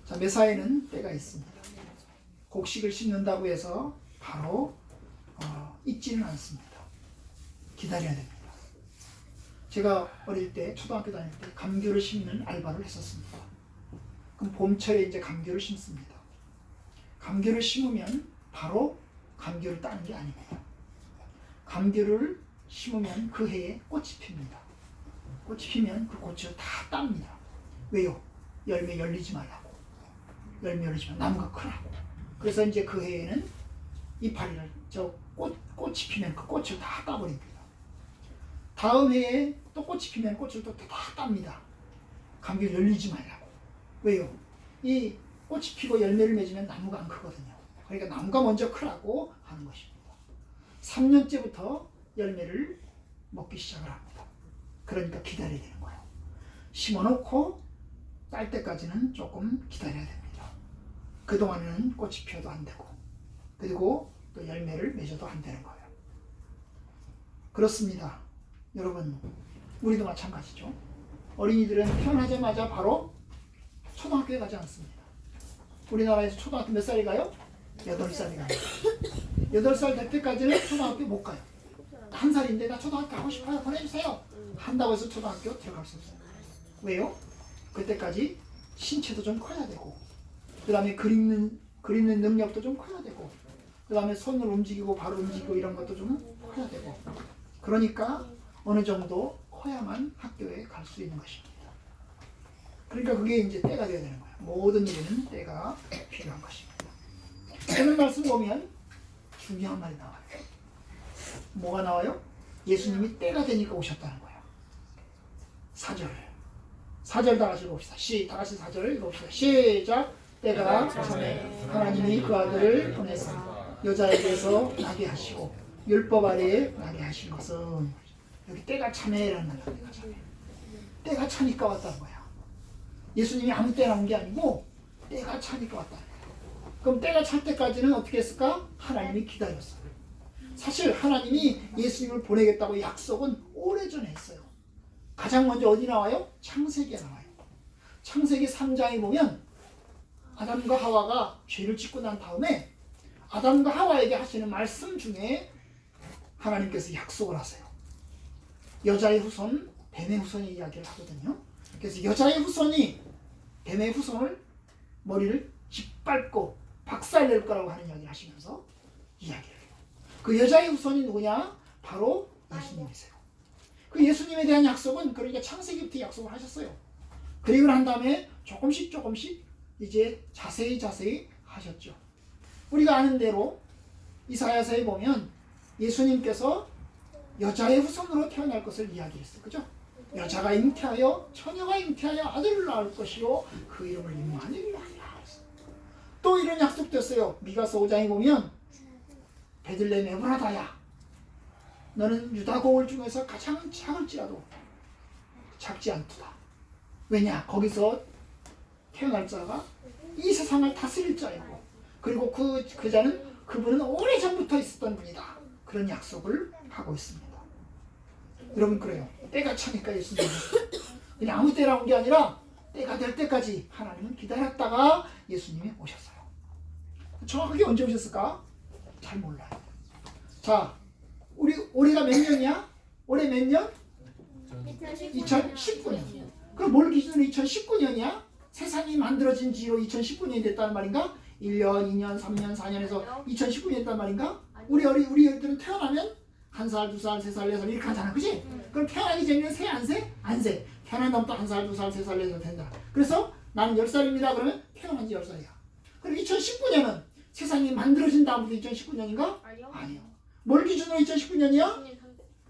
자, 메사에는 때가 있습니다. 곡식을 심는다고 해서 바로 익지는 않습니다. 기다려야 됩니다. 제가 어릴 때 초등학교 다닐 때 감귤을 심는 알바를 했었습니다. 그럼 봄철에 이제 감귤을 심습니다. 감귤을 심으면 바로 감귤을 따는 게 아닙니다. 감귤을 심으면 그 해에 꽃이 핍니다. 꽃이 피면 그 꽃을 다 땁니다. 왜요? 열매 열리지 말라고. 열매 열리지 말라고. 나무가 크라고. 그래서 이제 그 해에는 이파리를 꽃이 피면 그 꽃을 다 따버립니다. 다음 해에 또 꽃이 피면 꽃을 또 다 땁니다. 감귤 열리지 말라고. 왜요? 이 꽃이 피고 열매를 맺으면 나무가 안 크거든요. 그러니까 나무가 먼저 크라고 하는 것입니다. 3년째부터 열매를 먹기 시작을 합니다. 그러니까 기다려야 되는 거예요. 심어놓고 딸 때까지는 조금 기다려야 됩니다. 그동안에는 꽃이 피어도 안 되고, 그리고 또 열매를 맺어도 안 되는 거예요. 그렇습니다. 여러분, 우리도 마찬가지죠. 어린이들은 태어나자마자 바로 초등학교에 가지 않습니다. 우리나라에서 초등학교 몇 살이 가요? 8살이 가요. 8살 될 때까지는 초등학교 못 가요. 1살인데 나 초등학교 가고 싶어요. 보내주세요. 한다고 해서 초등학교 들어갈 수 없어요. 왜요? 그때까지 신체도 좀 커야 되고, 그 다음에 그리는 능력도 좀 커야 되고, 그 다음에 손을 움직이고 발을 움직이고 이런 것도 좀 커야 되고, 그러니까 어느 정도 커야만 학교에 갈 수 있는 것입니다. 그러니까 그게 이제 때가 되어야 되는 거예요. 모든 일에는 때가 필요한 것입니다. 오늘 말씀 보면 중요한 말이 나와요. 뭐가 나와요? 예수님이 때가 되니까 오셨다는 거예요. 4절 다 같이 읽읍시다. 다 같이 4절 읽읍시다. 시작. 때가 참에 하나님이 그 아들을 보내사 여자에게서 나게 하시고 율법 아래에 나게 하신 것은, 여기 때가 참에라는 말이야. 때가 참에. 때가 차니까 왔다는 거야. 예수님이 아무 때나 온 게 아니고 때가 차니까 왔다는 거야. 그럼 때가 찰 때까지는 어떻게 했을까? 하나님이 기다렸어요. 사실 하나님이 예수님을 보내겠다고 약속은 오래전에 했어요. 가장 먼저 어디 나와요? 창세기에 나와요. 창세기 3장에 보면 아담과 하와가 죄를 짓고 난 다음에 아담과 하와에게 하시는 말씀 중에 하나님께서 약속을 하세요. 여자의 후손, 뱀의 후손이 이야기를 하거든요. 그래서 여자의 후손이 뱀의 후손을 머리를 짓밟고 박살낼 거라고 하는 이야기를 하시면서 이야기를 해요. 그 여자의 후손이 누구냐? 바로 예수님이세요. 그 예수님에 대한 약속은 그러니까 창세기부터 약속을 하셨어요. 그리고 난 다음에 조금씩 이제 자세히 하셨죠. 우리가 아는 대로 이사야서에 보면 예수님께서 여자의 후손으로 태어날 것을 이야기했어요. 그죠? 여자가 잉태하여 처녀가 잉태하여 아들을 낳을 것이요 그 이름을 임마누엘이라 하리라. 또 이런 약속도 했어요. 미가서 5장에 보면 베들레헴 에브라다야, 너는 유다 고을 중에서 가장 작을지라도 작지 않도다. 왜냐? 거기서 태어날 자가 이 세상을 다스릴 자이고, 그리고 그 자는 그분은 오래전부터 있었던 분이다. 그런 약속을 하고 있습니다. 여러분, 그래요. 때가 차니까 예수님은 그냥 아무 때나 온 게 아니라 때가 될 때까지 하나님은 기다렸다가 예수님이 오셨어요. 정확하게 언제 오셨을까? 잘 몰라요. 자, 올해가 몇 년이야? 올해 몇 년? 2019년. 그럼 뭘 기준으로 2019년이야? 세상이 만들어진 지로 2019년이 됐다는 말인가? 1년, 2년, 3년, 4년에서 2019년이 됐다는 말인가? 우리 애들은 태어나면 1살, 2살, 3살, 4살 이렇게 하잖아. 그치? 그럼 태어나기 전에는 세, 안 세? 안 세. 태어난 다음부터 1살, 2살, 3살, 4살 된다. 그래서 나는 10살입니다. 그러면 태어난 지 10살이야. 그럼 2019년은 세상이 만들어진 다음부터 2019년인가? 아니요. 뭘 기준으로 2019년이야?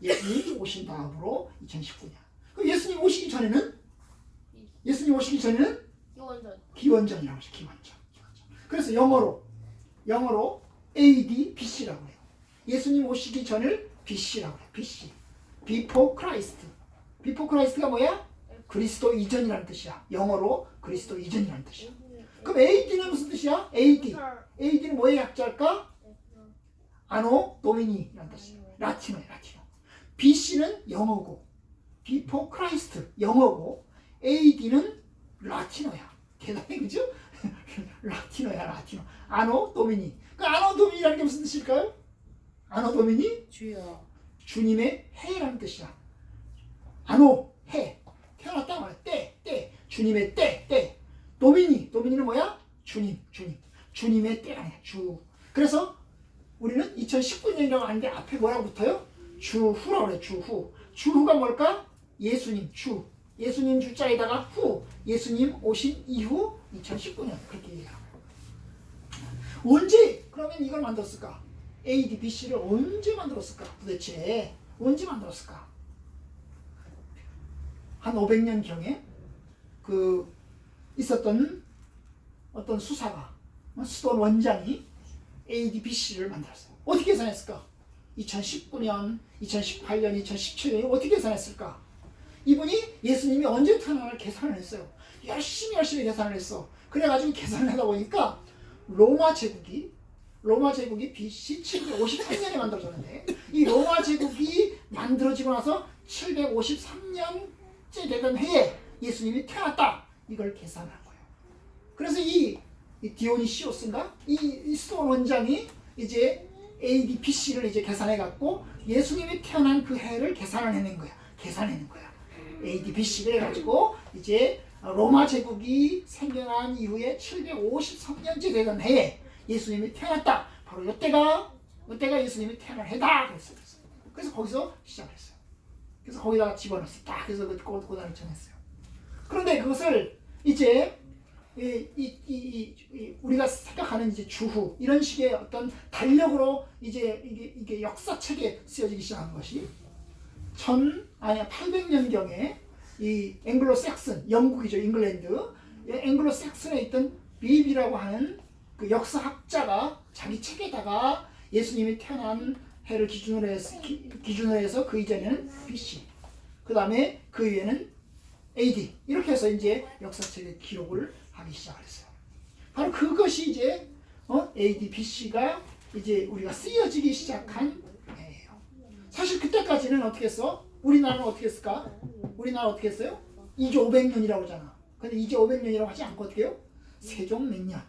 예수님 오신 다음으로 2019년. 그럼 예수님 오시기 전에는? 기원전이라고 하죠. 기원전. 그래서 영어로 AD, BC라고 해요. 예수님 오시기 전을 BC라고 해요. BC. Before Christ. Before Christ가 뭐야? 그리스도 이전이라는 뜻이야. 영어로 그리스도 이전이라는 뜻이야. 그럼 AD는 무슨 뜻이야? AD는 뭐의 약자일까? 아노 도미니라는 뜻이야. 라틴어야, 라틴어. BC는 영어고, Before Christ 영어고, AD는 라틴어야. 대단해, 그죠? 라틴어야, 라틴어. 아노 도미니. 그 아노 도미니라는 게 무슨 뜻일까요? 아노 도미니? 주여. 주님의 해라는 뜻이야. 아노, 해. 태어났다 말이야. 때. 주님의 때. 도미니는 뭐야? 주님. 주님의 때가 아니야. 주. 그래서 우리는 2019년이라고 하는데 앞에 뭐라고 붙어요? 주후라고 그래. 주후가 뭘까? 예수님, 주. 예수님 주자에다가 후. 예수님 오신 이후 2019년. 그렇게 얘기하는 거예요. 언제 그러면 이걸 만들었을까? AD, BC를 언제 만들었을까? 도대체 언제 만들었을까? 한 500년경에 그 있었던 어떤 수사가, 수도 원장이 AD, BC를 만들었어요. 어떻게 계산했을까? 2019년, 2018년, 2017년 어떻게 계산했을까? 이분이 예수님이 언제 태어나를 계산을 했어요. 열심히 계산을 했어. 그래가지고 계산을 하다 보니까 로마 제국이 BC 753년에 만들어졌는데 이 로마 제국이 만들어지고 나서 753년째 되던 해에 예수님이 태어났다. 이걸 계산한 거예요. 그래서 이 디오니시오스인가? 이 스톤 원장이 이제 AD, BC를 이제 계산해 갖고 예수님이 태어난 그 해를 계산해낸 거야. AD, BC를 해가지고 이제 로마 제국이 생겨난 이후에 753년째 되던 해에 예수님이 태어났다. 바로 이때가 예수님이 태어난 해다. 그래서 거기서 시작했어요. 그래서 거기다가 집어넣었어요. 딱 그래서 고단을 정했어요. 그런데 그것을 이제 우리가 생각하는 이제 주후 이런 식의 어떤 달력으로 이제 이게 역사책에 쓰여지기 시작한 것이 800년경에 이 앵글로색슨, 영국이죠, 잉글랜드. 앵글로색슨에 있던 비비라고 하는 그 역사학자가 자기 책에다가 예수님이 태어난 해를 기준으로 해서 그 이전에는 BC, 그 다음에 그 위에는 AD 이렇게 해서 이제 역사책에 기록을 하기 시작했어요. 바로 그것이 이제 AD, BC가 이제 우리가 쓰여지기 시작한 해예요. 사실 그때까지는 어떻게 했어? 우리나라는 어떻게 했을까? 우리나라 어떻게 했어요? 이제 500년이라고 하잖아. 근데 이제 500년이라고 하지 않고 어떻게 해요? 세종 몇 년?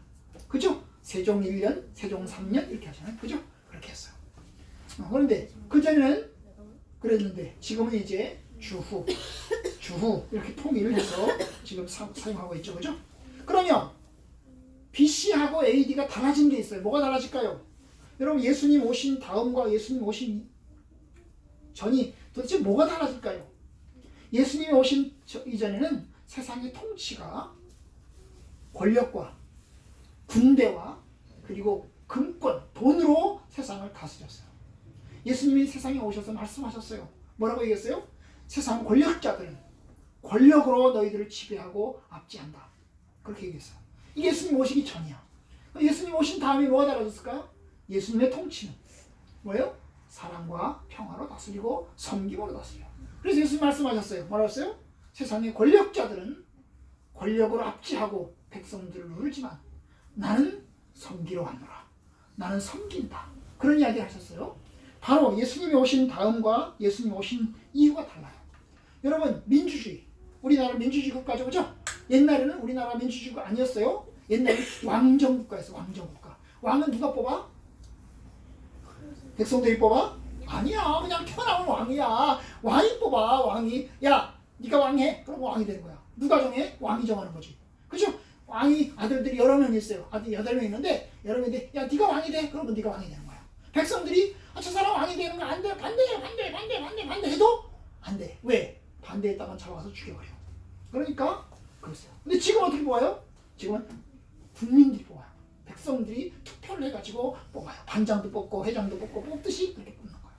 그죠? 세종 1년, 세종 3년 이렇게 하잖아요. 그죠? 그렇게 했어요. 그런데 그전에는 그랬는데 지금은 이제 주후 이렇게 통일을 해서 지금 사용하고 있죠. 그죠? 그러면 BC하고 AD가 달라진 게 있어요. 뭐가 달라질까요? 여러분 예수님 오신 다음과 예수님 오신 전이 도대체 뭐가 달라질까요? 예수님이 오신 이전에는 세상의 통치가 권력과 군대와 그리고 금권, 돈으로 세상을 다스렸어요. 예수님이 세상에 오셔서 말씀하셨어요. 뭐라고 얘기했어요? 세상 권력자들은 권력으로 너희들을 지배하고 압제한다. 그렇게 얘기했어요. 이게 예수님 오시기 전이야. 예수님 오신 다음에 뭐가 달라졌을까요? 예수님의 통치는 뭐예요? 사랑과 평화로 다스리고 섬김으로 다스려. 그래서 예수님 말씀하셨어요. 뭐라고 했어요? 세상의 권력자들은 권력으로 압제하고 백성들을 누르지만 나는 섬기러 왔노라. 나는 섬긴다. 그런 이야기 하셨어요. 바로 예수님이 오신 다음과 예수님이 오신 이유가 달라요. 여러분 민주주의, 우리나라 민주주의 국가죠. 그죠? 옛날에는 우리나라 민주주의가 아니었어요. 옛날에 왕정국가였어요. 왕정국가. 왕은 누가 뽑아? 백성들이 뽑아? 아니야. 그냥 태어나면 왕이야. 왕이 뽑아. 왕이. 야 네가 왕해. 그럼 왕이 되는 거야. 누가 정해? 왕이 정하는 거지. 그죠? 왕이 아들들이 여러 명 있어요. 아들 8명 있는데 여러 명인데 야 네가 왕이 돼. 그러면 네가 왕이 되는 거야. 백성들이 저 사람 왕이 되는 거 안 돼. 반대 해도 안 돼. 왜? 반대했다간 잡아서 죽여버려. 그러니까 그랬어요. 근데 지금 어떻게 뽑아요? 지금은 국민들이 뽑아요. 백성들이 투표를 해가지고 뽑아요. 반장도 뽑고 회장도 뽑고 뽑듯이 그렇게 뽑는 거예요.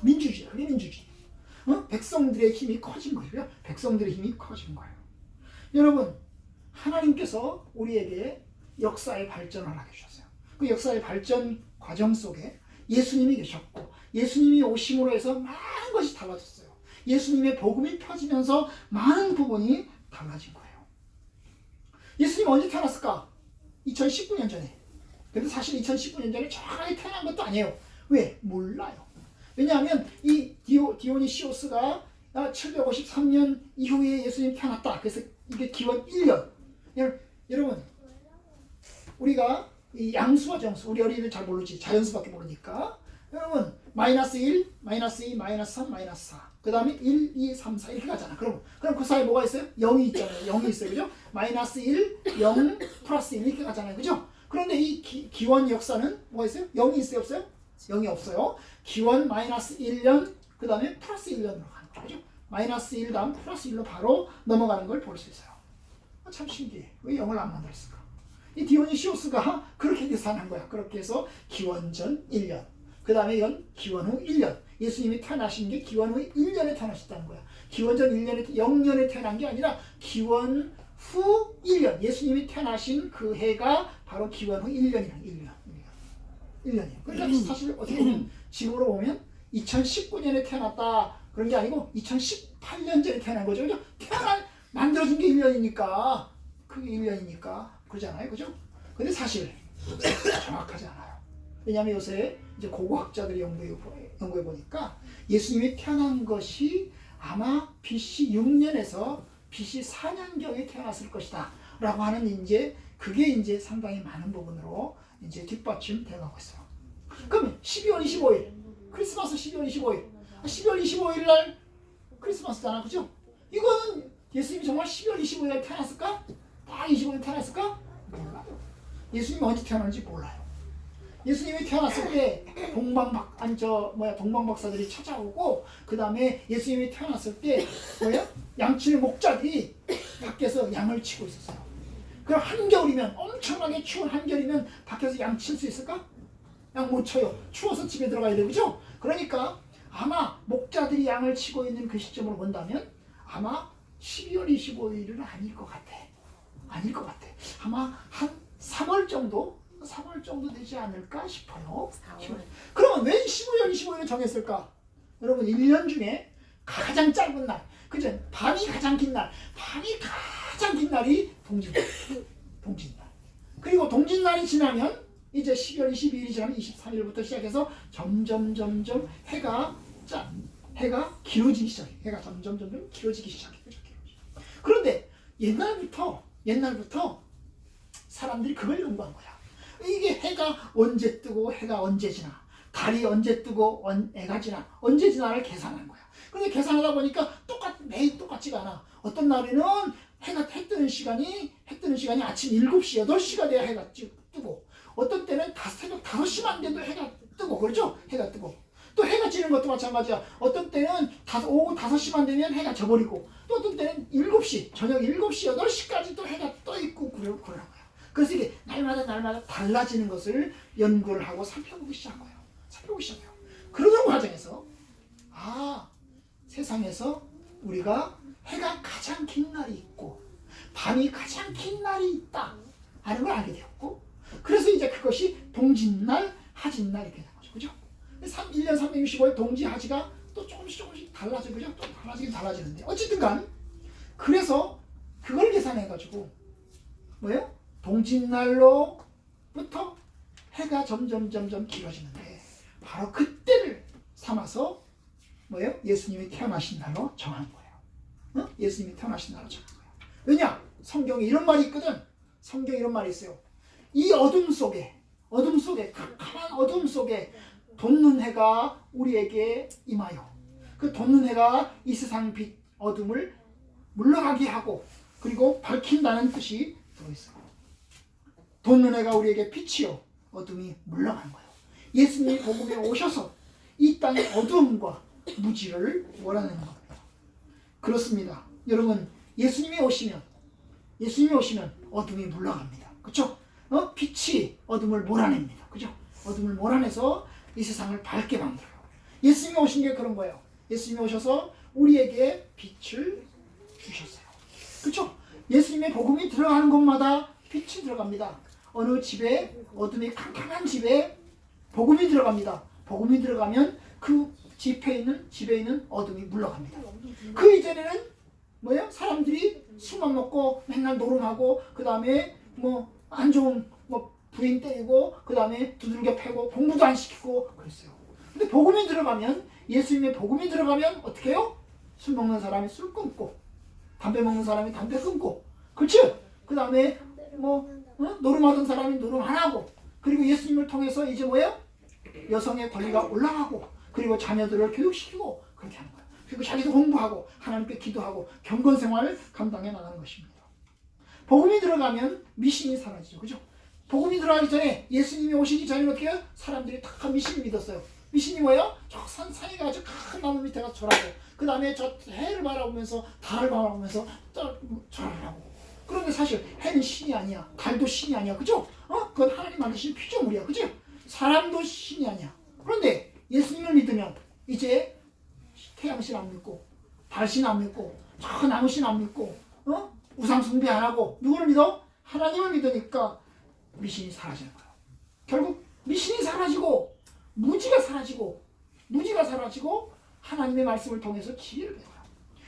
민주주의. 그게 민주주의. 백성들의 힘이 커진 거고요. 백성들의 힘이 커진 거예요. 여러분 하나님께서 우리에게 역사의 발전을 하게 주셨어요. 그 역사의 발전 과정 속에 예수님이 계셨고 예수님이 오심으로 해서 많은 것이 달라졌어요. 예수님의 복음이 펴지면서 많은 부분이 달라진 거예요. 예수님 언제 태어났을까? 2019년 전에. 근데 사실 2019년 전에 정확하게 태어난 것도 아니에요. 왜? 몰라요. 왜냐하면 이 디오니시오스가 753년 이후에 예수님 태어났다. 그래서 이게 기원 1년. 여러분 우리가 이 양수와 정수, 우리 어린이들 잘 모르지. 자연수밖에 모르니까. 여러분 마이너스 1, 마이너스 2, 마이너스 3, 마이너스 4. 그 다음에 1, 2, 3, 4 이렇게 가잖아. 그럼 그 사이에 뭐가 있어요? 0이 있잖아요. 0이 있어요. 그죠? 마이너스 1, 0, 플러스 1 이렇게 가잖아요. 그죠? 그런데 이 기원 역사는 뭐가 있어요? 0이 있어요? 없어요? 0이 없어요. 기원 마이너스 1년, 그 다음에 플러스 1년으로 가는 거죠. 마이너스 1 다음 플러스 1로 바로 넘어가는 걸 볼 수 있어요. 참 신기해. 왜 0을 안 만들었을까? 이 디오니시오스가 그렇게 계산한 거야. 그렇게 해서 기원 전 1년. 그 다음에 이건 기원 후 1년. 예수님이 태어나신 게 기원 후 1년에 태어나셨다는 거야. 기원 전 1년에, 0년에 태어난 게 아니라 기원 후 1년. 예수님이 태어나신 그 해가 바로 기원 후 1년이야. 1년이에요. 그러니까 사실 어떻게 보면 지금으로 보면 2019년에 태어났다. 그런 게 아니고 2018년 전에 태어난 거죠. 그죠? 만들어준 게 1년이니까. 그게 1년이니까. 그러잖아요. 그죠? 근데 사실 정확하지 않아요. 왜냐하면 요새 이제 고고학자들이 연구해 보니까 예수님이 태어난 것이 아마 BC 6년에서 BC 4년경에 태어났을 것이다. 라고 하는 이제 그게 이제 상당히 많은 부분으로 이제 뒷받침 되어가고 있어요. 그러면 12월 25일 크리스마스 12월 25일 12월 25일 날 크리스마스잖아. 그죠? 이거는 예수님이 정말 12월 25일 날 태어났을까? 딱 25일 태어났을까? 몰라요. 예수님이 언제 태어났는지 몰라요. 예수님이 태어났을 때 동방박사들이 찾아오고 그 다음에 예수님이 태어났을 때 양치는 목자들이 밖에서 양을 치고 있었어요. 그럼 한겨울이면 엄청나게 추운 한겨울이면 밖에서 양 칠 수 있을까? 양 못 쳐요. 추워서 집에 들어가야 되죠. 그죠? 그러니까 아마 목자들이 양을 치고 있는 그 시점으로 본다면 아마 12월 25일은 아닐 것 같아. 아마 한 3월 정도 되지 않을까 싶어요. 4월. 그러면 왜 12월 25일을 정했을까? 여러분 1년 중에 가장 짧은 날, 그죠? 밤이 가장 긴 날이 동짓날. 그리고 동짓날이 지나면 이제 12월 22일이 지나면 23일부터 시작해서 점점 해가 길어지기 시작해. 해가 점점 길어지기 시작해. 그런데 옛날부터 사람들이 그걸 연구한 거야. 이게 해가 언제 뜨고 해가 언제 지나, 달이 언제 뜨고 해가 지나, 언제 지나를 계산한 거야. 그런데 계산하다 보니까 매일 똑같지가 않아. 어떤 날에는 해 뜨는 시간이 아침 7시, 8시가 돼야 해가 뜨고, 어떤 때는 새벽 5시만 돼도 해가 뜨고, 그렇죠? 해가 뜨고. 또 해가 지는 것도 마찬가지야. 어떤 때는 오후 5시만 되면 해가 져버리고, 또 어떤 때는 7시, 저녁 7시, 8시까지 또 해가 떠 있고 그러는 거야. 그래서 이게 날마다 달라지는 것을 연구를 하고 살펴보기 시작해요. 그러는 과정에서 세상에서 우리가 해가 가장 긴 날이 있고 밤이 가장 긴 날이 있다 하는 걸 알게 되었고, 그래서 이제 그것이 동짓날, 하짓날 이렇게 되는 거죠. 그죠? 1년 365일 동지, 하지가 또 조금씩 달라져. 그죠? 또 달라지는데 어쨌든 간 그래서 그걸 계산해가지고 동짓날로부터 해가 점점 길어지는데 바로 그때를 삼아서 예수님이 태어나신 날로 정한 거예요. 예수님이 태어나신 날로 정한 거예요. 왜냐? 성경에 이런 말이 있거든. 성경에 이런 말이 있어요. 이 어둠 속에 캄캄한 어둠 속에 돋는 해가 우리에게 임하여 그 돋는 해가 이 세상 빛 어둠을 물러가게 하고 그리고 밝힌다는 뜻이 들어있어요. 돋는 해가 우리에게 빛이요 어둠이 물러가는 거예요. 예수님이 복음에 오셔서 이 땅의 어둠과 무지를 몰아내는 겁니다. 그렇습니다. 여러분 예수님이 오시면 어둠이 물러갑니다. 그렇죠? 빛이 어둠을 몰아냅니다. 그죠? 어둠을 몰아내서 이 세상을 밝게 만들어요. 예수님이 오신 게 그런 거예요. 예수님이 오셔서 우리에게 빛을 주셨어요. 그렇죠? 예수님의 복음이 들어가는 곳마다 빛이 들어갑니다. 어느 집에 어둠이 캄캄한 집에 복음이 들어갑니다. 복음이 들어가면 그 집에 있는 어둠이 물러갑니다. 그 이전에는 사람들이 술만 먹고 맨날 노름하고 그 다음에 안 좋은 부인 때리고 그 다음에 두들겨 패고 공부도 안 시키고 그랬어요. 근데 복음이 들어가면 예수님의 복음이 들어가면 어떻게 해요? 술 먹는 사람이 술 끊고 담배 먹는 사람이 담배 끊고 그렇죠? 그 다음에 노름하던 사람이 노름 안 하고, 그리고 예수님을 통해서 이제 뭐예요? 여성의 권리가 올라가고, 그리고 자녀들을 교육시키고 그렇게 하는 거예요. 그리고 자기도 공부하고 하나님께 기도하고 경건 생활을 감당해 나가는 것입니다. 복음이 들어가면 미신이 사라지죠. 그죠? 복음이 들어가기 전에, 예수님이 오시기 전에 어떻게 해요? 사람들이 다 미신을 믿었어요. 미신이 뭐예요? 저 산에 가서 큰 나무 밑에 가서 절하고, 그 다음에 저 해를 바라보면서, 달을 바라보면서 절을 하고. 그런데 사실 해는 신이 아니야. 달도 신이 아니야. 그죠? 그건 하나님 만드신 피조물이야. 그죠? 사람도 신이 아니야. 그런데 예수님을 믿으면 이제 태양신 안 믿고, 달신 안 믿고, 저 나무신 안 믿고, 우상 숭배 안 하고, 누구를 믿어? 하나님을 믿으니까 미신이 사라지는 거예요. 결국 미신이 사라지고 무지가 사라지고 하나님의 말씀을 통해서 지혜를 배워요.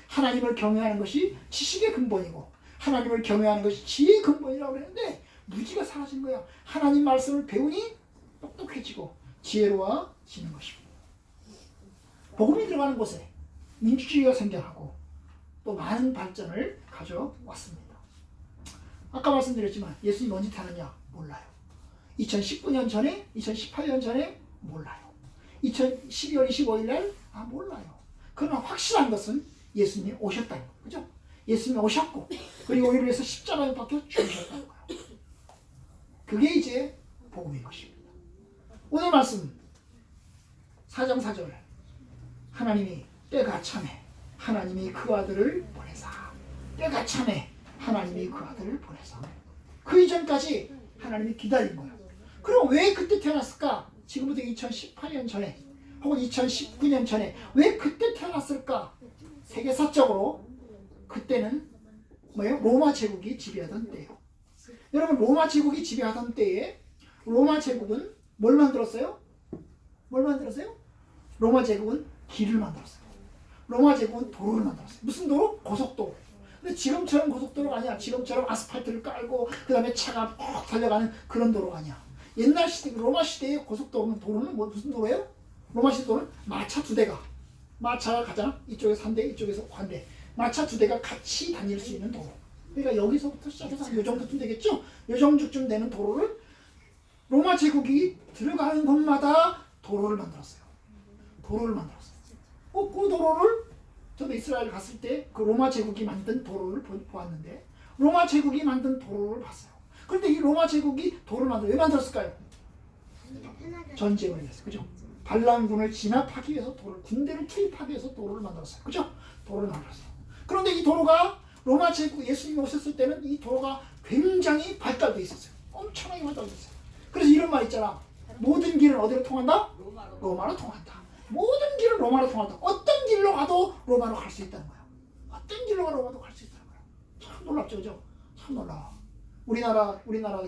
하나님을 경외하는 것이 지식의 근본이고, 하나님을 경외하는 것이 지혜의 근본이라고 그랬는데, 무지가 사라진 거야. 하나님 말씀을 배우니 똑똑해지고 지혜로워지는 것입니다. 복음이 들어가는 곳에 민주주의가 생겨나고 또 많은 발전을 가져왔습니다. 아까 말씀드렸지만 예수님이 언제 태어났냐? 몰라요. 2019년 전에, 2018년 전에 몰라요. 12월 25일 날 몰라요. 그러나 확실한 것은 예수님이 오셨다는 거예요. 그죠? 예수님이 오셨고, 그리고 우리를 위해서 십자가에 박혀 죽으셨다는 거예요. 그게 이제 복음인 것입니다. 오늘 말씀 4장 4절, 하나님이 때가 참에 하나님이 그 아들을 보내사, 때가 참에 하나님이 그 아들을 보내사. 그 이전까지 하나님이 기다린 거예요. 그럼 왜 그때 태어났을까? 지금부터 2018년 전에 혹은 2019년 전에 왜 그때 태어났을까? 세계사적으로 그때는 뭐예요? 로마 제국이 지배하던 때예요. 여러분, 로마 제국이 지배하던 때에 로마 제국은 뭘 만들었어요? 로마 제국은 길을 만들었어요. 로마 제국은 도로를 만들었어요. 무슨 도로? 고속도로. 근데 지금처럼 고속도로가 아니야. 지금처럼 아스팔트를 깔고 그 다음에 차가 쭉 달려가는 그런 도로가 아니야. 옛날 시대, 로마 시대의 도로는 무슨 도로예요? 로마 시대 도로는 마차 2대가, 마차가 가잖아. 이쪽에서 한 대, 이쪽에서 한 대. 마차 2대가 같이 다닐 수 있는 도로. 그러니까 여기서부터 시작해서 한 요 정도쯤 되겠죠? 요 정도쯤 되는 도로를 로마 제국이 들어가는 곳마다 도로를 만들었어요. 그 도로를 저도 이스라엘 갔을 때 그 로마 제국이 만든 도로를 보았는데, 로마 제국이 만든 도로를 봤어요. 그런데 이 로마 제국이 도로를 왜 만들었을까요? 전쟁을 위해서. 그죠? 반란군을 진압하기 위해서 군대를 투입하기 위해서 도로를 만들었어요. 그죠? 도로를 만들었어요. 그런데 이 도로가 로마 제국, 예수님이 오셨을 때는 이 도로가 굉장히 발달되어 있었어요. 엄청나게 발달되어 있어요. 그래서 이런 말 있잖아. 모든 길은 어디로 통한다? 로마로 통한다. 모든 길은 로마로 통한다. 어떤 길로 가도 로마로 갈 수 있다는 거야. 어떤 길로 가도 로마로 갈 수 있다는 거야. 참 놀랍죠, 그죠? 참 놀라워. 우리나라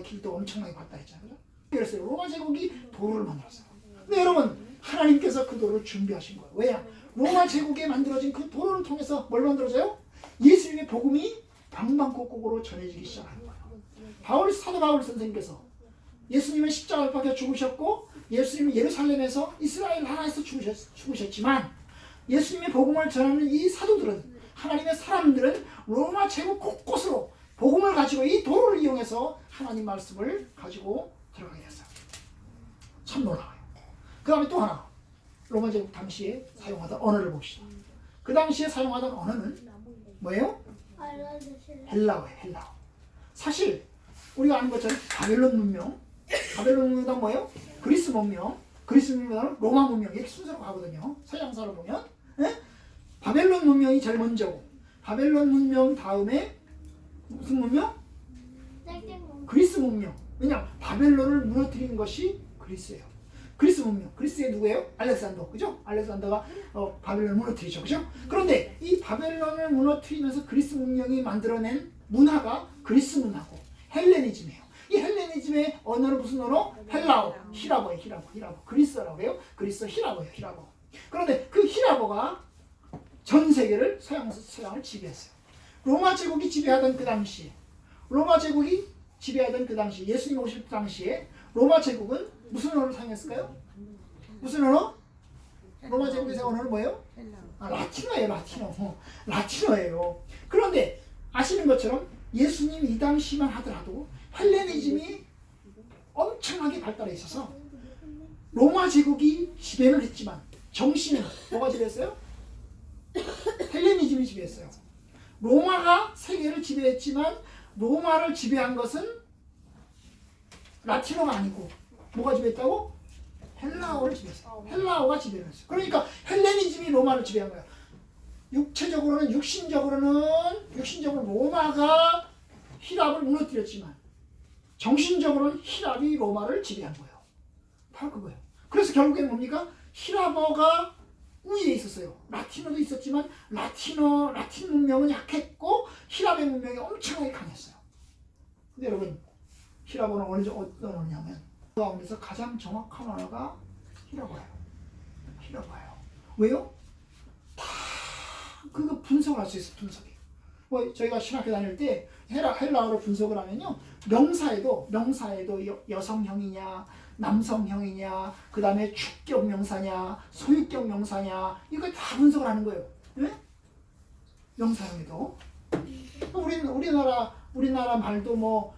길도 엄청나게 발달했잖아요, 그죠? 그래서 로마 제국이 도로를 만들었어요. 근데 여러분, 하나님께서 그 도로를 준비하신 거예요. 왜냐? 로마 제국에 만들어진 그 도로를 통해서 뭘 만들어져요? 예수님의 복음이 방방곡곡으로 전해지기 시작하는 거예요. 사도 바울 선생님께서 예수님은 십자가에 박혀 죽으셨고, 예수님은 예루살렘에서 이스라엘 나라에서 죽으셨지만, 예수님의 복음을 전하는 이 사도들은, 하나님의 사람들은 로마 제국 곳곳으로 복음을 가지고 이 도로를 이용해서 하나님 말씀을 가지고 들어가게 됐어요. 참 놀라워요. 그 다음에 또 하나, 로마 제국 당시에 사용하던 언어를 봅시다. 그 당시에 사용하던 언어는 뭐예요? 헬라어예요. 헬라어. 사실 우리가 아는 것처럼 바벨론 문명은 뭐예요? 그리스 문명은 로마 문명, 이렇게 순서로 가거든요. 서양사로 보면. 바벨론 문명이 제일 먼저고, 바벨론 문명 다음에 무슨 문명? 그리스 문명. 왜냐? 바벨론을 무너뜨린 것이 그리스예요. 그리스 문명. 그리스의 누구예요? 알렉산더. 그죠? 알렉산더가 바벨론을 무너뜨리죠. 그죠? 그런데 이 바벨론을 무너뜨리면서 그리스 문명이 만들어낸 문화가 그리스 문화고 헬레니즘이에요. 이 헬레니즘의 언어는 무슨 언어? 헬라어. 히라보예요. 그리스어라고 해요. 그리스 히라보예요. 히라보. 그런데 그 히라보가 전 세계를 서양을 지배했어요. 로마 제국이 지배하던 그 당시, 예수님 오실 당시에 로마 제국은 무슨 언어를 사용했을까요? 무슨 언어? 로마 제국에서 언어는 뭐예요? 라틴어예요. 라틴어예요. 그런데 아시는 것처럼 예수님 이 당시만 하더라도 헬레니즘이 엄청나게 발달해 있어서 로마 제국이 지배를 했지만 정신은 뭐가 지배했어요? 헬레니즘이 지배했어요. 로마가 세계를 지배했지만 로마를 지배한 것은 라틴어가 아니고 뭐가 지배했다고? 헬라어를 지배했어요. 헬라어가 지배를 했어요. 그러니까 헬레니즘이 로마를 지배한 거야. 육체적으로는 육신적으로 로마가 히랍을 무너뜨렸지만 정신적으로는 히랍이 로마를 지배한 거예요. 바로 그거예요. 그래서 결국에는 뭡니까? 히랍어가 우위에 있었어요. 라틴어도 있었지만 라틴 문명은 약했고 히랍의 문명이 엄청나게 강했어요. 근데 여러분 히랍어는 어떤 언어냐면 그 가운데서 가장 정확한 언어가 히랍어예요. 왜요? 다 그거 분석을 할 수 있어요. 분석이. 뭐 저희가 신학교 다닐 때 헬라어로 분석을 하면요. 명사에도 여성형이냐 남성형이냐 그 다음에 주격 명사냐 소유격 명사냐 이거 다 분석을 하는 거예요. 네? 명사형에도 우리나라 말도 뭐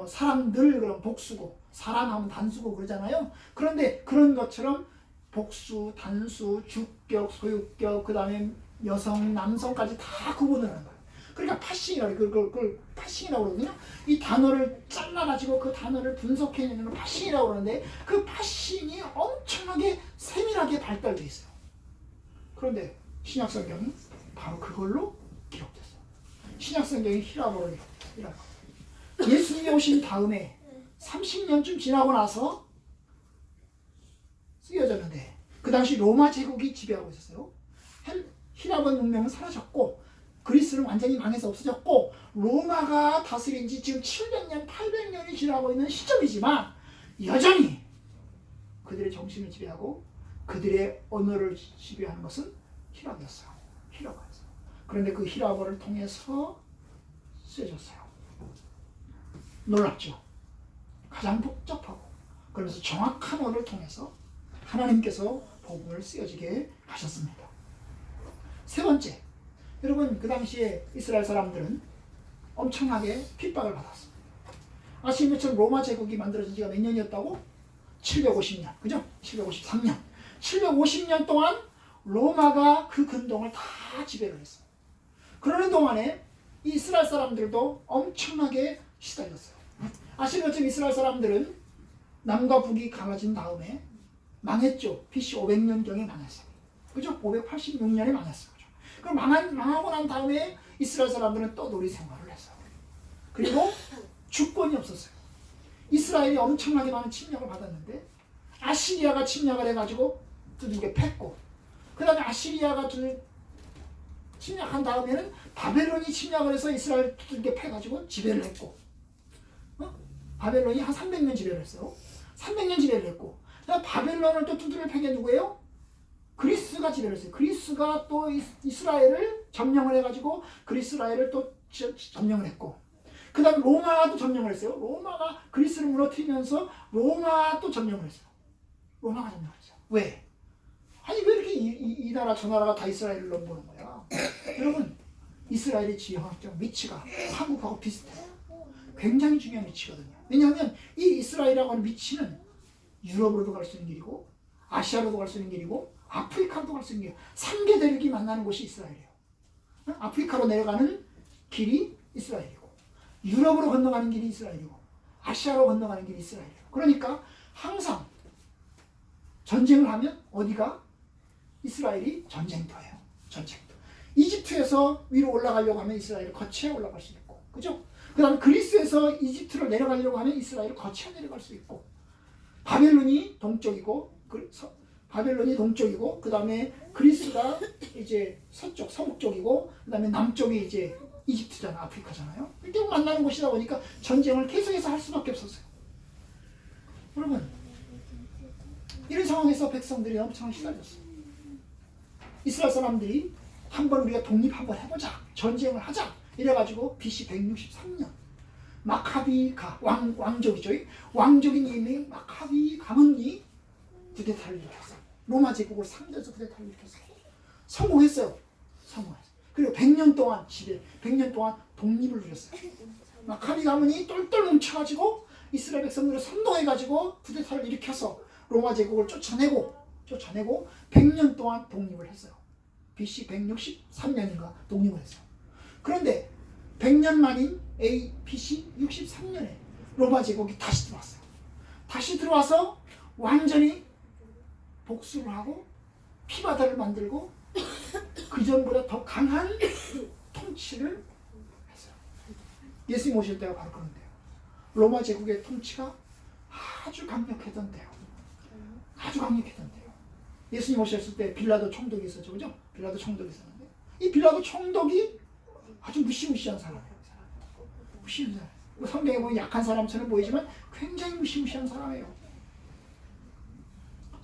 사람들 그럼 복수고 사람 하면 단수고 그러잖아요. 그런데 그런 것처럼 복수, 단수, 주격, 소유격 그 다음에 여성, 남성까지 다 구분을 하는 거예요. 그러니까 파싱이라고 그걸 파싱이라고 그러거든요. 이 단어를 잘라가지고 그 단어를 분석해내는 걸 파싱이라고 그러는데 그 파싱이 엄청나게 세밀하게 발달돼 있어요. 그런데 신약성경이 바로 그걸로 기록됐어요. 신약성경이 히랍어로 기록됐어요. 예수님이 오신 다음에 30년쯤 지나고 나서 쓰여졌는데 그 당시 로마 제국이 지배하고 있었어요. 히랍은 문명은 사라졌고 그리스는 완전히 망해서 없어졌고 로마가 다스린 지 지금 700년, 800년이 지나고 있는 시점이지만 여전히 그들의 정신을 지배하고 그들의 언어를 지배하는 것은 히랍이었어요. 히랍어였어요. 그런데 그 히랍어를 통해서 쓰여졌어요. 놀랍죠? 가장 복잡하고 그래서 정확한 언어를 통해서 하나님께서 복음을 쓰여지게 하셨습니다. 세 번째, 여러분 그 당시에 이스라엘 사람들은 엄청나게 핍박을 받았어요. 아시는 것처럼 로마 제국이 만들어진 지가 몇 년이었다고? 750년, 그죠? 753년. 750년 동안 로마가 그 근동을 다 지배를 했어요. 그러는 동안에 이스라엘 사람들도 엄청나게 시달렸어요. 아시는 것처럼 이스라엘 사람들은 남과 북이 갈라진 다음에 망했죠. BC 500년경에 망했어요. 그죠? 586년에 망했어요. 그죠? 그럼 망하고 난 다음에 이스라엘 사람들은 또 놀이 생활을 했어요. 그리고 주권이 없었어요. 이스라엘이 엄청나게 많은 침략을 받았는데 아시리아가 침략을 해가지고 두들겨 팼고 그 다음에 아시리아가 침략한 다음에는 바벨론이 침략을 해서 이스라엘 두들겨 패가지고 지배를 했고 바벨론이 한 300년 지배를 했어요. 300년 지배를 했고 바벨론을 또 두드려 패게 누구예요? 그리스가 지배를 했어요. 그리스가 또 이스라엘을 점령을 해가지고 그리스라엘을 또 점령을 했고 그 다음에 로마도 점령을 했어요. 로마가 그리스를 무너뜨리면서 로마도 점령을 했어요. 로마가 점령을 했어요. 왜? 아니 왜 이렇게 이 나라 저 나라가 다 이스라엘을 넘보는 거야? 여러분 이스라엘의 지형학적 위치가 한국하고 비슷해요. 굉장히 중요한 위치거든요. 왜냐하면 이 이스라엘이라고 하는 위치는 유럽으로도 갈 수 있는 길이고 아시아로도 갈 수 있는 길이고 아프리카로도 갈 수 있는 길 3개 대륙이 만나는 곳이 이스라엘이에요. 아프리카로 내려가는 길이 이스라엘이고 유럽으로 건너가는 길이 이스라엘이고 아시아로 건너가는 길이 이스라엘이에요. 그러니까 항상 전쟁을 하면 어디가? 이스라엘이 전쟁터예요. 전쟁터. 이집트에서 위로 올라가려고 하면 이스라엘을 거쳐야 올라갈 수 있고 그죠? 그 다음에 그리스에서 이집트로 내려가려고 하면 이스라엘을 거쳐 내려갈 수 있고 바벨론이 동쪽이고 그 다음에 그리스가 이제 서북 쪽이고 그 다음에 남쪽이 이제 이집트잖아, 아프리카잖아요. 이렇게 만나는 곳이다 보니까 전쟁을 계속해서 할 수밖에 없었어요. 여러분 이런 상황에서 백성들이 엄청 시달렸어요. 이스라엘 사람들이 한번 우리가 독립 한번 해보자, 전쟁을 하자 이래가지고 BC 163년 마카비가 왕족이죠. 왕족인 이름이 마카비 가문이 쿠데타를 일으켰어요. 로마 제국을 상대해서 쿠데타를 일으켰어요. 성공했어요. 그리고 100년 동안 집에 100년 동안 독립을 누렸어요. 마카비 가문이 똘똘 뭉쳐가지고 이스라엘 백성들을 선동해가지고 쿠데타를 일으켜서 로마 제국을 쫓아내고 100년 동안 독립을 했어요. BC 163년인가 독립을 했어요. 그런데 100년 만인 BC 63년에 로마 제국이 다시 들어왔어요. 다시 들어와서 완전히 복수를 하고 피바다를 만들고 그 전보다 더 강한 통치를 했어요. 예수님 오실 때가 바로 그런 때예요. 로마 제국의 통치가 아주 강력했던 때예요. 아주 강력했던 때예요. 예수님 오셨을 때 빌라도 총독이 있었죠, 그죠? 빌라도 총독이 있었는데 이 빌라도 총독이 아주 무시무시한 사람이에요. 무시무시한 사람. 성경에 보면 약한 사람처럼 보이지만 굉장히 무시무시한 사람이에요.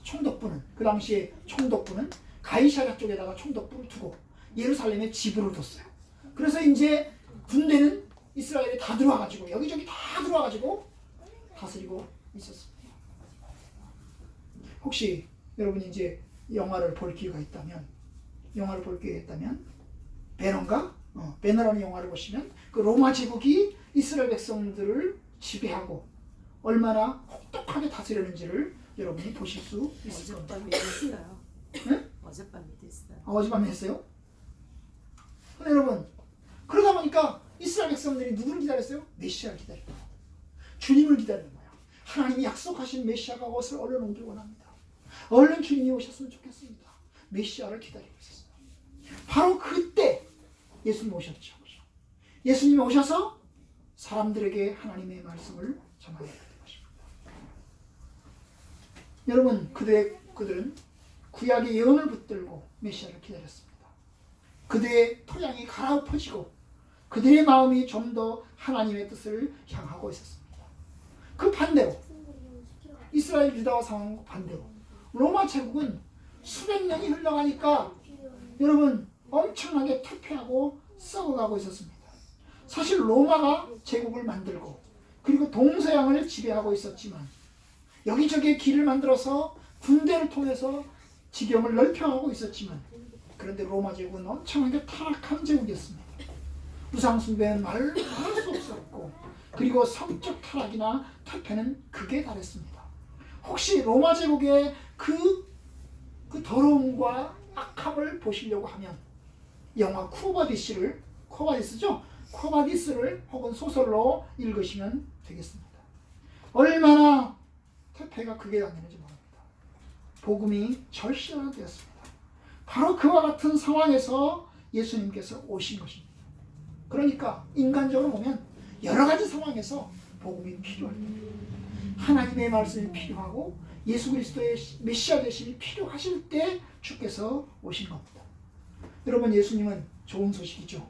총독부는 그 당시에 총독부는 가이사랴 쪽에다가 총독부를 두고 예루살렘에 지부를 뒀어요. 그래서 이제 군대는 이스라엘에 다 들어와가지고 여기저기 다 들어와가지고 다스리고 있었습니다. 혹시 여러분이 이제 영화를 볼 기회가 있다면 베너라는 영화를 보시면 그 로마 제국이 이스라엘 백성들을 지배하고 얼마나 혹독하게 다스렸는지를 여러분이 보실 수 있을 겁니다. 어젯밤에 했어요. 네? 어젯밤에 했어요. 어젯밤에 했어요? 근데 여러분 그러다 보니까 이스라엘 백성들이 누구를 기다렸어요? 메시아를 기다렸다. 주님을 기다리는 거야. 하나님이 약속하신 메시아가 옷을 얼른 오길 원합니다. 얼른 주님이 오셨으면 좋겠습니다. 메시아를 기다리고 있었어요. 바로 그때 예수님이 오셨죠. 예수님이 오셔서 사람들에게 하나님의 말씀을 전하게 된 것입니다. 여러분 그들은 구약의 예언을 붙들고 메시아를 기다렸습니다. 그들의 토양이 갈아엎어지고 그들의 마음이 좀 더 하나님의 뜻을 향하고 있었습니다. 그 반대로 이스라엘 유다와 상황과 반대로 로마 제국은 수백 년이 흘러가니까 여러분 엄청나게 퇴폐하고 썩어가고 있었습니다. 사실 로마가 제국을 만들고 그리고 동서양을 지배하고 있었지만 여기저기 길을 만들어서 군대를 통해서 지경을 넓혀가고 있었지만 그런데 로마 제국은 엄청나게 타락한 제국이었습니다. 우상 숭배는 말할 수 없었고 그리고 성적 타락이나 퇴폐는 극에 달했습니다. 혹시 로마 제국의 그 더러움과 악함을 보시려고 하면 영화 코바디스를 혹은 소설로 읽으시면 되겠습니다. 얼마나 퇴폐가 극에 달했는지 모릅니다. 복음이 절실화되었습니다. 바로 그와 같은 상황에서 예수님께서 오신 것입니다. 그러니까 인간적으로 보면 여러 가지 상황에서 복음이 필요합니다. 하나님의 말씀이 필요하고 예수 그리스도의 메시아 되심이 필요하실 때 주께서 오신 겁니다. 여러분 예수님은 좋은 소식이죠.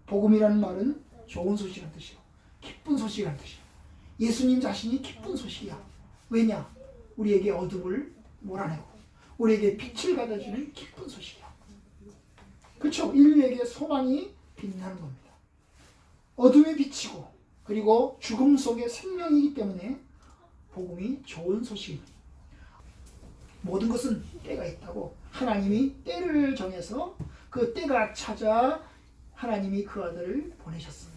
복음이라는 말은 좋은 소식이라는 뜻이요. 기쁜 소식이라는 뜻이요. 예수님 자신이 기쁜 소식이야. 왜냐? 우리에게 어둠을 몰아내고 우리에게 빛을 가져주는 기쁜 소식이야. 그렇죠? 인류에게 소망이 빛나는 겁니다. 어둠에 비치고 그리고 죽음 속의 생명이기 때문에 복음이 좋은 소식입니다. 모든 것은 때가 있다고 하나님이 때를 정해서 그 때가 찾아 하나님이 그 아들을 보내셨습니다.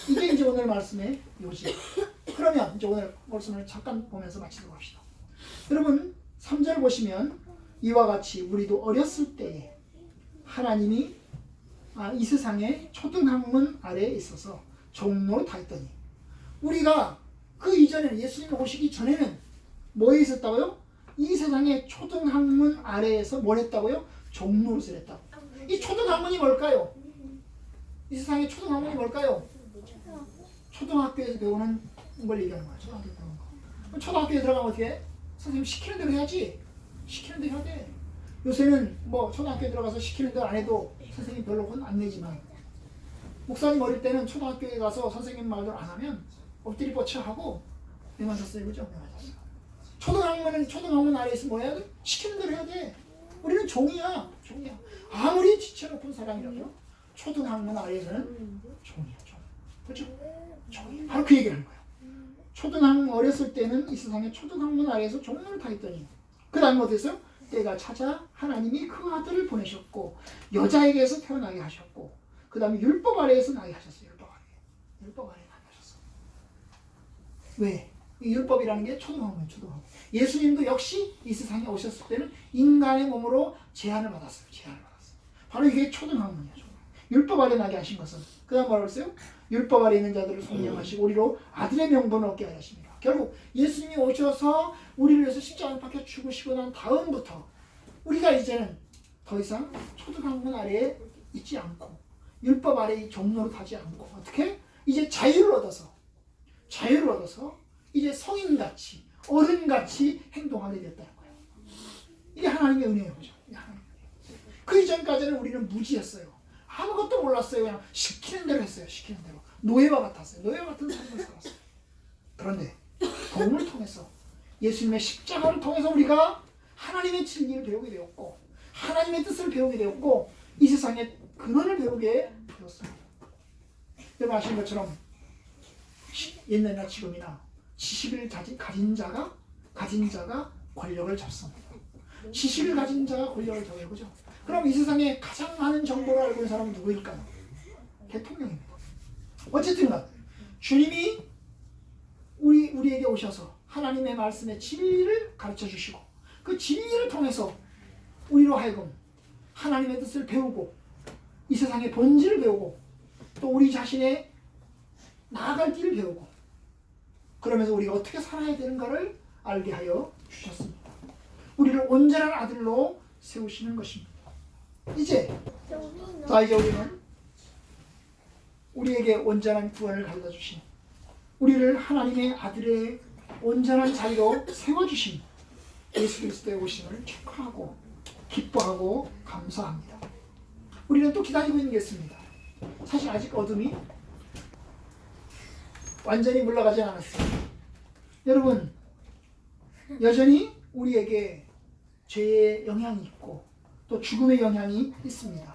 이게 이제 오늘 말씀의 요지예요. 그러면 이제 오늘 말씀을 잠깐 보면서 마치도록 합시다. 여러분 3절 보시면 이와 같이 우리도 어렸을 때에 하나님이 이 세상의 초등학문 아래에 있어서 종로로 다 있더니 우리가 그 이전에는 예수님 오시기 전에는 뭐에 있었다고요? 이 세상의 초등학문 아래에서 뭘 했다고요? 종로릇을 했다고. 이 초등학문이 뭘까요? 이 세상의 초등학문이 뭘까요? 초등학교에서 배우는 걸 얘기하는 거야. 초등학교에서 배우는 거. 초등학교에 들어가면 어떻게 해? 선생님 시키는 대로 해야지. 시키는 대로 해야 돼. 요새는 뭐 초등학교에 들어가서 시키는 대로 안 해도 선생님 별로 혼 안 내지만 목사님 어릴 때는 초등학교에 가서 선생님 말대로 안 하면 엎드리 뻗쳐 하고 매 맞았어요. 그죠? 매 맞았어요. 초등학문 아래 있으면 뭐 해야 돼? 시키는 대로 해야 돼. 우리는 종이야. 아무리 지체 높은 사람이라도 초등학문 아래에서는 종이야. 그렇죠? 종이. 바로 그 얘기를 하는 거예요. 초등학문 어렸을 때는 이 세상에 초등학문 아래에서 종로를 다 있더니 그 다음에 어땠어요? 때가 찾아 하나님이 그 아들을 보내셨고 여자에게서 태어나게 하셨고 그 다음에 율법 아래에서 나게 하셨어요. 율법 아래에 나게 하셨어요. 왜? 이 율법이라는 게 초등학교예요. 초등학교. 예수님도 역시 이 세상에 오셨을 때는 인간의 몸으로 제한을 받았어요. 바로 이게 초등학문이에요. 율법 아래 나게 하신 것은 그 다음 뭐라고 했어요? 율법 아래 있는 자들을 성령하시고 우리로 아들의 명분을 얻게 하십니다. 결국 예수님이 오셔서 우리를 위해서 십자가를 박혀 죽으시고 난 다음부터 우리가 이제는 더 이상 초등학문 아래에 있지 않고 율법 아래의 종로로 타지 않고 어떻게? 이제 자유를 얻어서 이제 성인같이 어른같이 행동하게 됐다는 거예요. 이게 하나님의 은혜예요. 그죠? 그 이전까지는 우리는 무지했어요. 아무것도 몰랐어요. 그냥 시키는 대로 했어요. 시키는 대로. 노예와 같았어요. 노예와 같은 삶을 살았어요. 그런데 복음을 통해서 예수님의 십자가를 통해서 우리가 하나님의 진리를 배우게 되었고 하나님의 뜻을 배우게 되었고 이 세상의 근원을 배우게 되었습니다. 여러분 아시는 것처럼 옛날이나 지금이나 지식을 가진 자가 권력을 잡습니다. 지식을 가진 자가 권력을 잡아요. 그죠? 그럼 이 세상에 가장 많은 정보를 알고 있는 사람은 누구일까요? 대통령입니다. 어쨌든 주님이 우리에게 오셔서 하나님의 말씀의 진리를 가르쳐 주시고 그 진리를 통해서 우리로 하여금 하나님의 뜻을 배우고 이 세상의 본질을 배우고 또 우리 자신의 나아갈 길을 배우고 그러면서 우리가 어떻게 살아야 되는가를 알게 하여 주셨습니다. 우리를 온전한 아들로 세우시는 것입니다. 이제 우리는 우리에게 온전한 구원을 가르쳐 주신 우리를 하나님의 아들의 온전한 자리로 세워주신 예수 그리스도의 오심을 축하하고 기뻐하고 감사합니다. 우리는 또 기다리고 있는 게 있습니다. 사실 아직 어둠이 완전히 물러가지 않았어요. 여러분 여전히 우리에게 죄의 영향이 있고 또 죽음의 영향이 있습니다.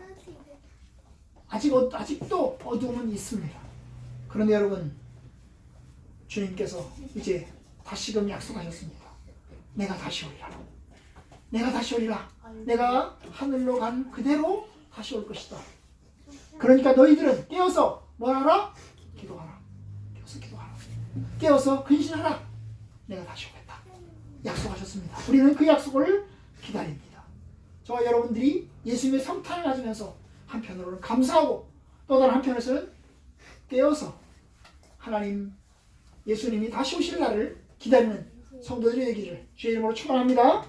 아직도 어둠은 있습니다. 그런데 여러분 주님께서 이제 다시금 약속하셨습니다. 내가 다시 오리라. 내가 하늘로 간 그대로 다시 올 것이다. 그러니까 너희들은 깨어서 뭐하라? 기도하라. 깨어서 근신하라. 내가 다시 오겠다. 약속하셨습니다. 우리는 그 약속을 기다립니다. 저와 여러분들이 예수님의 성탄을 가지면서 한편으로는 감사하고 또 다른 한편에서는 깨어서 하나님 예수님이 다시 오실 날을 기다리는 성도들이 되기를 주의 이름으로 축원합니다.